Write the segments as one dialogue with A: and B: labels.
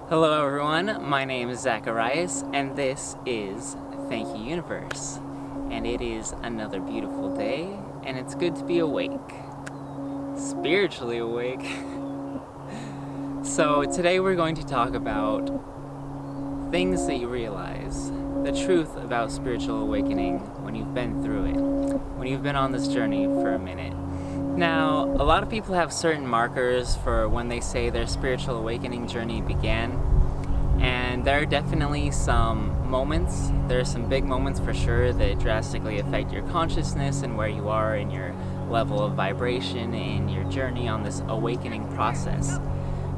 A: Hello everyone, my name is Zacharias, and this is Thank You Universe. And it is another beautiful day, and it's good to be awake. Spiritually awake. So today we're going to talk about things that you realize, the truth about spiritual awakening when you've been through it, when you've been on this journey for a minute. Now, a lot of people have certain markers for when they say their spiritual awakening journey began, and there are definitely some moments, there are some big moments for sure that drastically affect your consciousness and where you are in your level of vibration in your journey on this awakening process.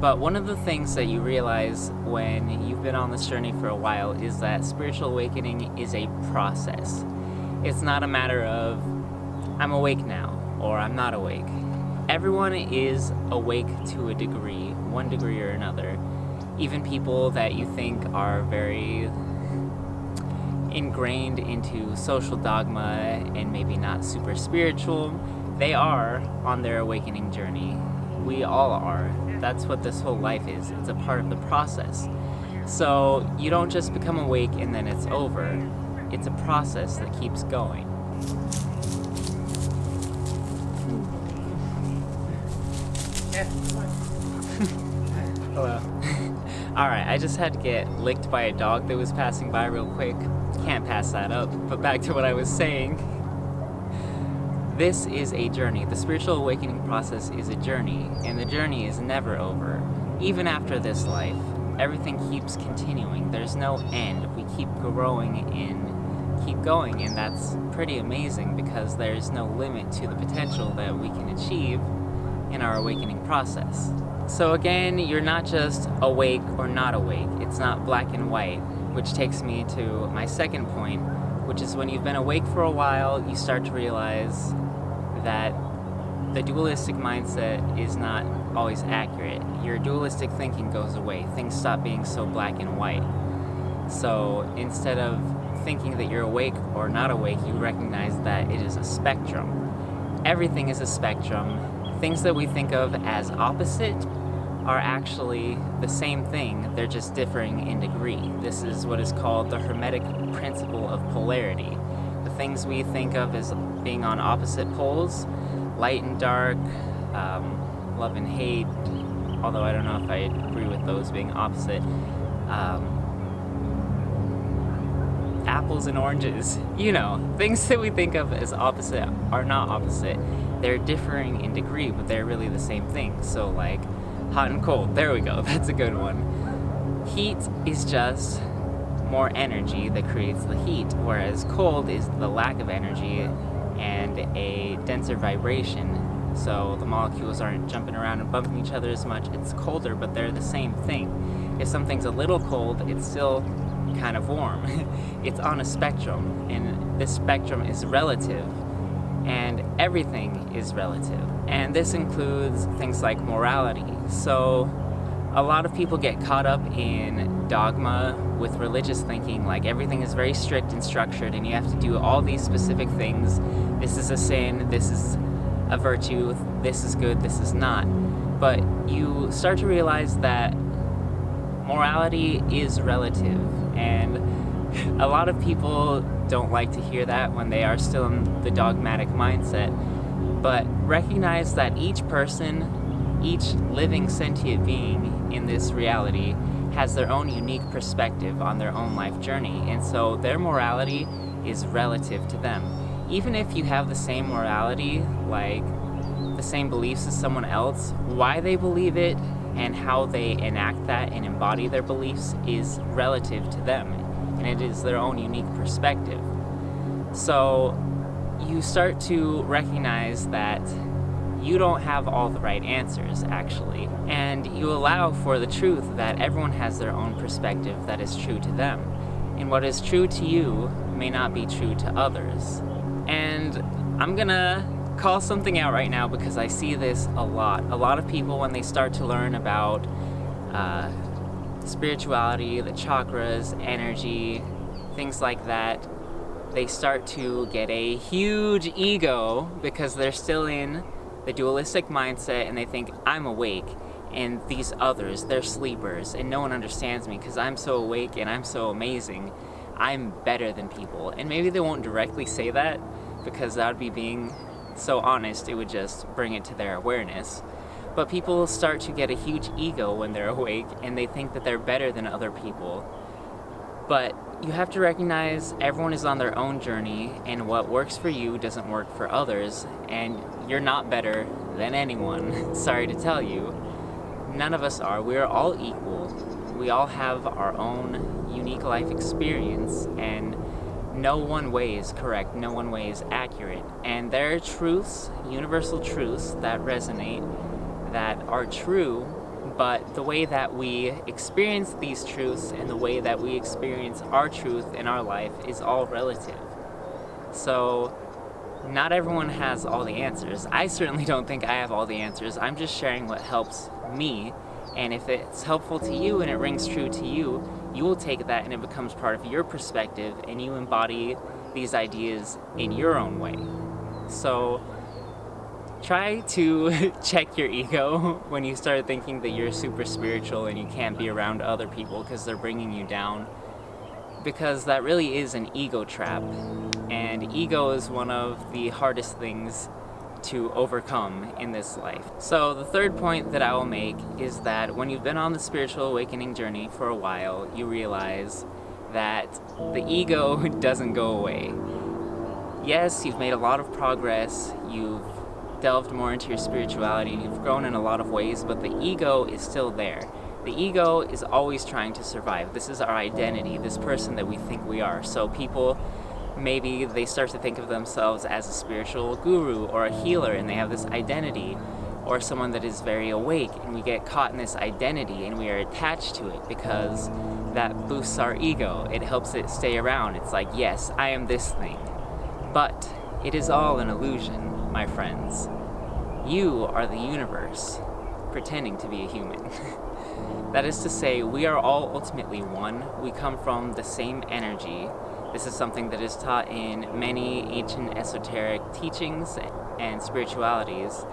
A: But one of the things that you realize when you've been on this journey for a while is that spiritual awakening is a process. It's not a matter of, I'm awake now, or I'm not awake. Everyone is awake to a degree, one degree or another. Even people that you think are very ingrained into social dogma and maybe not super spiritual, they are on their awakening journey. We all are. That's what this whole life is. It's a part of the process. So you don't just become awake and then it's over. It's a process that keeps going. Hello. Alright, I just had to get licked by a dog that was passing by real quick. Can't pass that up, but back to what I was saying. This is a journey. The spiritual awakening process is a journey, and the journey is never over. Even after this life, everything keeps continuing. There's no end. We keep growing and keep going, and that's pretty amazing because there's no limit to the potential that we can achieve in our awakening process. So again, you're not just awake or not awake. It's not black and white, which takes me to my second point, which is when you've been awake for a while, you start to realize that the dualistic mindset is not always accurate. Your dualistic thinking goes away. Things stop being so black and white. So instead of thinking that you're awake or not awake, you recognize that it is a spectrum. Everything is a spectrum. Things that we think of as opposite are actually the same thing, they're just differing in degree. This is what is called the Hermetic principle of polarity. The things we think of as being on opposite poles, light and dark, love and hate, although I don't know if I agree with those being opposite, apples and oranges, things that we think of as opposite are not opposite. They're differing in degree, but they're really the same thing. So like hot and cold, there we go, that's a good one. Heat is just more energy that creates the heat, whereas cold is the lack of energy and a denser vibration. So the molecules aren't jumping around and bumping each other as much. It's colder, but they're the same thing. If something's a little cold, it's still kind of warm. It's on a spectrum, and this spectrum is relative. And everything is relative. And this includes things like morality. So a lot of people get caught up in dogma with religious thinking, like everything is very strict and structured and you have to do all these specific things. This is a sin, this is a virtue, this is good, this is not. But you start to realize that morality is relative, and a lot of people don't like to hear that when they are still in the dogmatic mindset, but recognize that each person, each living sentient being in this reality has their own unique perspective on their own life journey, and so their morality is relative to them. Even if you have the same morality, like the same beliefs as someone else, why they believe it and how they enact that and embody their beliefs is relative to them, and it is their own unique perspective. So you start to recognize that you don't have all the right answers, actually, and you allow for the truth that everyone has their own perspective that is true to them, and what is true to you may not be true to others. And I'm gonna call something out right now because I see this a lot. A lot of people, when they start to learn about spirituality, the chakras, energy, things like that, they start to get a huge ego because they're still in the dualistic mindset and they think, I'm awake. and these others, they're sleepers, and no one understands me because I'm so awake and I'm so amazing. I'm better than people. And maybe they won't directly say that, because that would be being so honest. It would just bring it to their awareness. But people start to get a huge ego when they're awake, and they think that they're better than other people. But you have to recognize everyone is on their own journey, and what works for you doesn't work for others, and you're not better than anyone. Sorry to tell you. None of us are. We are all equal. We all have our own unique life experience, and no one way is correct, no one way is accurate. And there are truths, universal truths that resonate, that are true, but the way that we experience these truths and the way that we experience our truth in our life is all relative. So not everyone has all the answers. I certainly don't think I have all the answers. I'm just sharing what helps me, and if it's helpful to you and it rings true to you, you will take that and it becomes part of your perspective, and you embody these ideas in your own way. So try to check your ego when you start thinking that you're super spiritual and you can't be around other people because they're bringing you down, because that really is an ego trap, and ego is one of the hardest things to overcome in this life. So the third point that I will make is that when you've been on the spiritual awakening journey for a while, you realize that the ego doesn't go away. Yes, you've made a lot of progress, you've delved more into your spirituality, and you've grown in a lot of ways, but the ego is still there. The ego is always trying to survive. This is our identity, this person that we think we are. So people, maybe they start to think of themselves as a spiritual guru or a healer, and they have this identity, or someone that is very awake, and we get caught in this identity and we are attached to it because that boosts our ego. It helps it stay around. It's like, yes, I am this thing. But it is all an illusion, my friends. You are the universe pretending to be a human. That is to say, we are all ultimately one. We come from the same energy. This is something that is taught in many ancient esoteric teachings and spiritualities,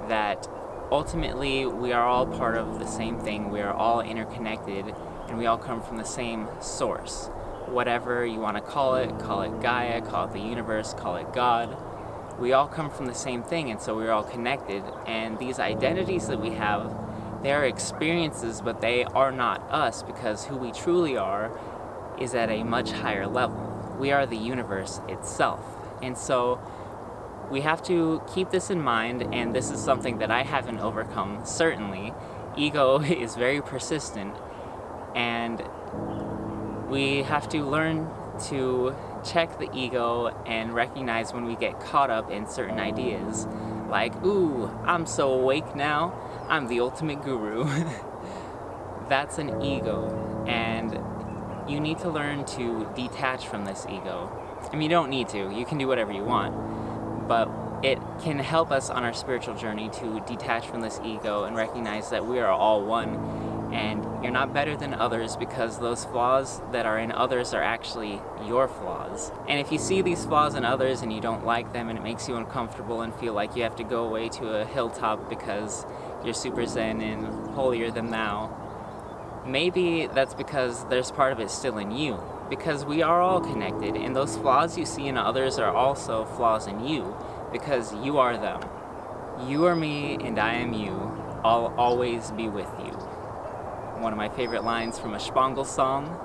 A: that ultimately we are all part of the same thing. We are all interconnected, and we all come from the same source. Whatever you want to call it Gaia, call it the universe, call it God. We all come from the same thing, and so we're all connected. And these identities that we have, they are experiences, but they are not us, because who we truly are is at a much higher level. We are the universe itself. And so we have to keep this in mind, and this is something that I haven't overcome, certainly. Ego is very persistent, and we have to learn to check the ego and recognize when we get caught up in certain ideas. Like, ooh, I'm so awake now, I'm the ultimate guru. That's an ego, and you need to learn to detach from this ego. I mean, you don't need to, you can do whatever you want, but it can help us on our spiritual journey to detach from this ego and recognize that we are all one, and you're not better than others, because those flaws that are in others are actually your flaws. And if you see these flaws in others and you don't like them and it makes you uncomfortable and feel like you have to go away to a hilltop because you're super zen and holier than thou, maybe that's because there's part of it still in you. Because we are all connected, and those flaws you see in others are also flaws in you, because you are them. You are me and I am you. I'll always be with you. One of my favorite lines from a Spangle song.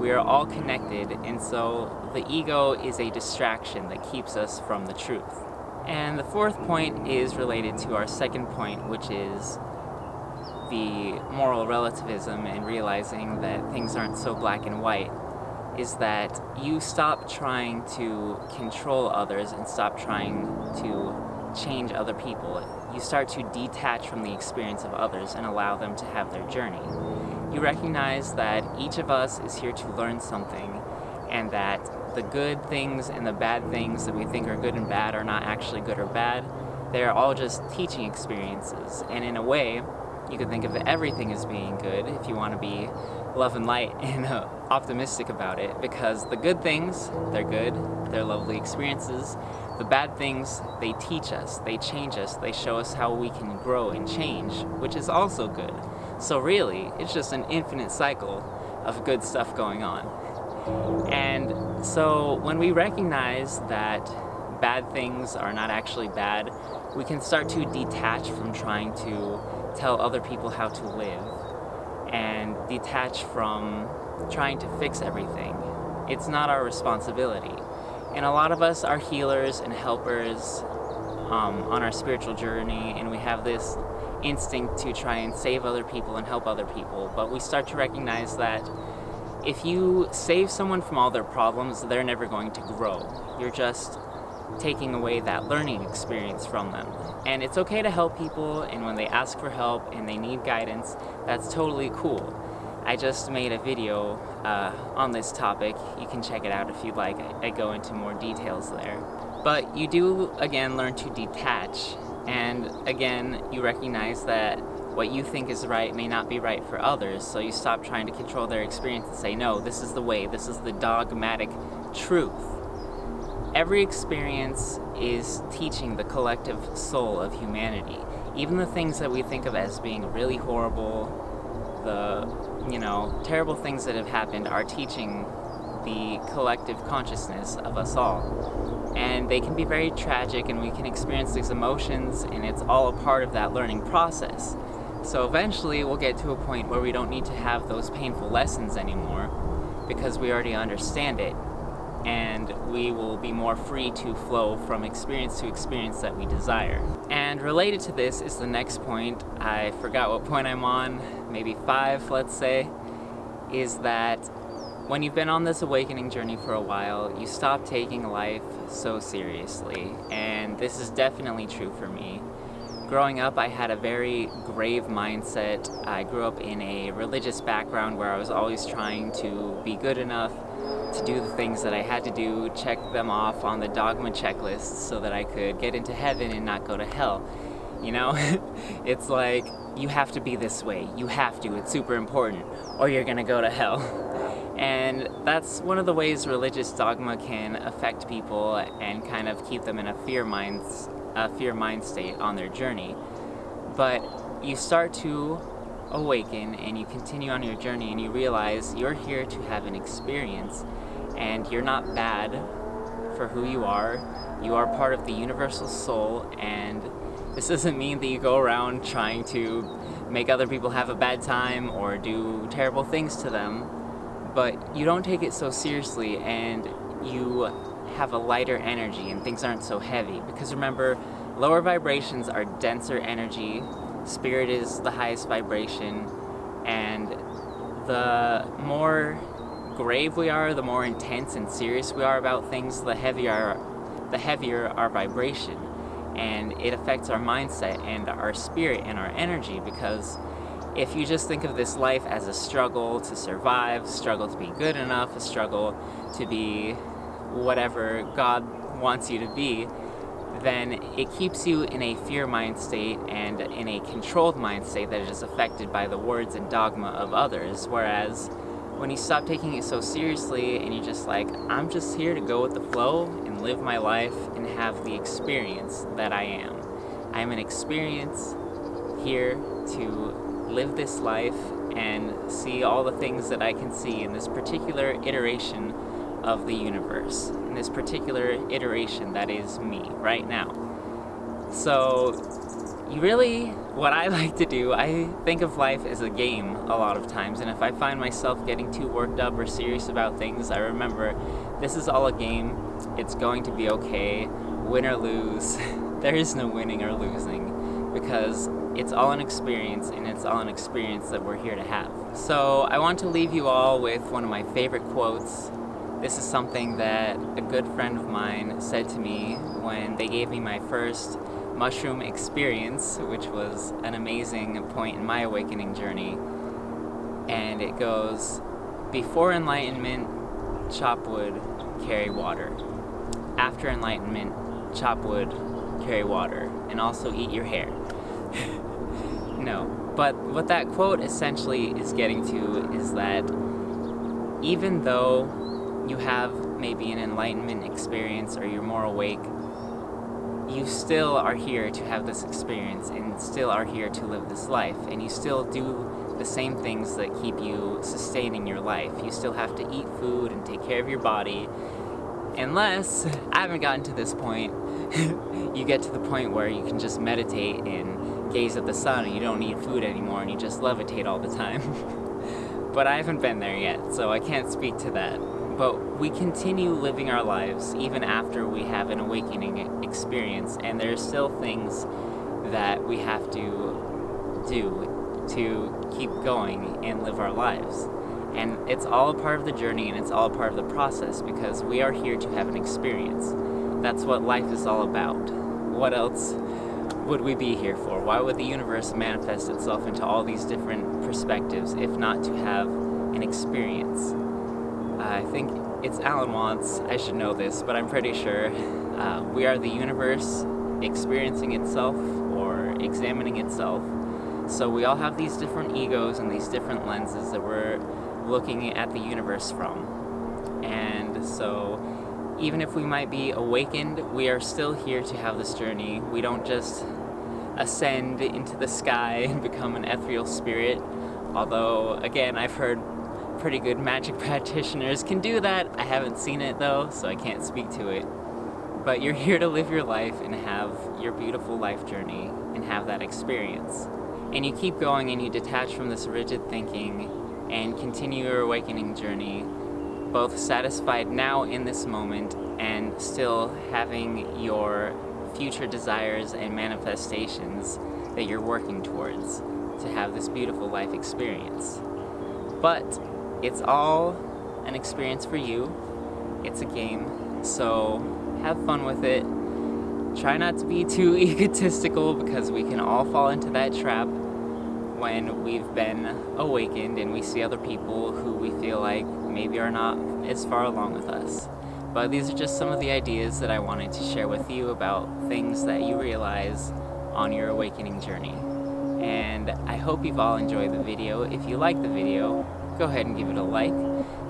A: We are all connected, and so the ego is a distraction that keeps us from the truth. And the fourth point is related to our second point, which is the moral relativism and realizing that things aren't so black and white, is that you stop trying to control others and stop trying to change other people. You start to detach from the experience of others and allow them to have their journey. You recognize that each of us is here to learn something, and that the good things and the bad things that we think are good and bad are not actually good or bad. They're all just teaching experiences. And in a way, you could think of everything as being good if you want to be love and light and optimistic about it, because the good things, they're good, they're lovely experiences. The bad things, they teach us, they change us, they show us how we can grow and change, which is also good. So really, it's just an infinite cycle of good stuff going on. And so when we recognize that bad things are not actually bad, we can start to detach from trying to tell other people how to live and detach from trying to fix everything. It's not our responsibility. And a lot of us are healers and helpers on our spiritual journey, and we have this instinct to try and save other people and help other people. But we start to recognize that if you save someone from all their problems, they're never going to grow. You're just taking away that learning experience from them. And it's okay to help people, and when they ask for help and they need guidance, that's totally cool. I just made a video on this topic. You can check it out if you'd like. I go into more details there. But you do, again, learn to detach. And again, you recognize that what you think is right may not be right for others. So you stop trying to control their experience and say, no, this is the way, this is the dogmatic truth. Every experience is teaching the collective soul of humanity. Even the things that we think of as being really horrible, the terrible things that have happened are teaching the collective consciousness of us all. And they can be very tragic, and we can experience these emotions, and it's all a part of that learning process. So eventually we'll get to a point where we don't need to have those painful lessons anymore because we already understand it, and we will be more free to flow from experience to experience that we desire. And related to this is the next point. I forgot what point I'm on, maybe 5, let's say, is that when you've been on this awakening journey for a while, you stop taking life so seriously. And this is definitely true for me. Growing up, I had a very grave mindset. I grew up in a religious background where I was always trying to be good enough to do the things that I had to do, check them off on the dogma checklist so that I could get into heaven and not go to hell. It's like, you have to be this way, you have to, it's super important, or you're gonna go to hell. And that's one of the ways religious dogma can affect people and kind of keep them in a fear mind state on their journey. But you start to awaken and you continue on your journey, and you realize you're here to have an experience, and you're not bad for who you are. You are part of the universal soul, and this doesn't mean that you go around trying to make other people have a bad time or do terrible things to them, but you don't take it so seriously, and you have a lighter energy and things aren't so heavy. Because remember, lower vibrations are denser energy, spirit is the highest vibration, and the more grave we are, the more intense and serious we are about things, the heavier our vibration. And it affects our mindset and our spirit and our energy, because if you just think of this life as a struggle to survive, a struggle to be good enough, a struggle to be whatever God wants you to be, then it keeps you in a fear mind state and in a controlled mind state that is affected by the words and dogma of others. Whereas when you stop taking it so seriously and you're just like, I'm just here to go with the flow and live my life and have the experience that I am. I am an experience here to live this life and see all the things that I can see in this particular iteration of the universe, in this particular iteration that is me right now. So what I like to do, I think of life as a game a lot of times, and if I find myself getting too worked up or serious about things, I remember this is all a game. It's going to be okay, win or lose. There is no winning or losing, because it's all an experience, and it's all an experience that we're here to have. So I want to leave you all with one of my favorite quotes. This is something that a good friend of mine said to me when they gave me my first mushroom experience, which was an amazing point in my awakening journey. And it goes, before enlightenment, chop wood, carry water. After enlightenment, chop wood, carry water, and also eat your hair. No, but what that quote essentially is getting to is that even though you have maybe an enlightenment experience or you're more awake, you still are here to have this experience and still are here to live this life, and you still do the same things that keep you sustaining your life. You still have to eat food and take care of your body, unless, I haven't gotten to this point, you get to the point where you can just meditate and gaze at the sun and you don't need food anymore and you just levitate all the time. But I haven't been there yet, so I can't speak to that. But we continue living our lives even after we have an awakening experience, and there are still things that we have to do to keep going and live our lives. And it's all a part of the journey, and it's all a part of the process, because we are here to have an experience. That's what life is all about. What else would we be here for? Why would the universe manifest itself into all these different perspectives if not to have an experience? I think it's Alan Watts, I should know this, but I'm pretty sure we are the universe experiencing itself or examining itself. So we all have these different egos and these different lenses that we're looking at the universe from. And so even if we might be awakened, we are still here to have this journey. We don't just ascend into the sky and become an ethereal spirit. Although, again, I've heard pretty good magic practitioners can do that. I haven't seen it though, so I can't speak to it. But you're here to live your life and have your beautiful life journey and have that experience. And you keep going and you detach from this rigid thinking and continue your awakening journey, both satisfied now in this moment and still having your future desires and manifestations that you're working towards to have this beautiful life experience. But it's all an experience for you. It's a game, so have fun with it. Try not to be too egotistical, because we can all fall into that trap when we've been awakened and we see other people who we feel like maybe are not as far along with us. But these are just some of the ideas that I wanted to share with you about things that you realize on your awakening journey. And I hope you've all enjoyed the video. If you like the video, go ahead and give it a like,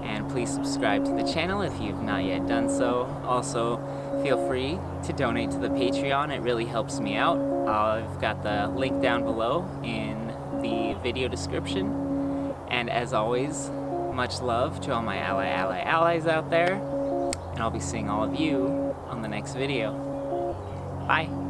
A: and please subscribe to the channel if you've not yet done so. Also, feel free to donate to the Patreon. It really helps me out. I've got the link down below in the video description. And as always, much love to all my allies out there, and I'll be seeing all of you on the next video. Bye!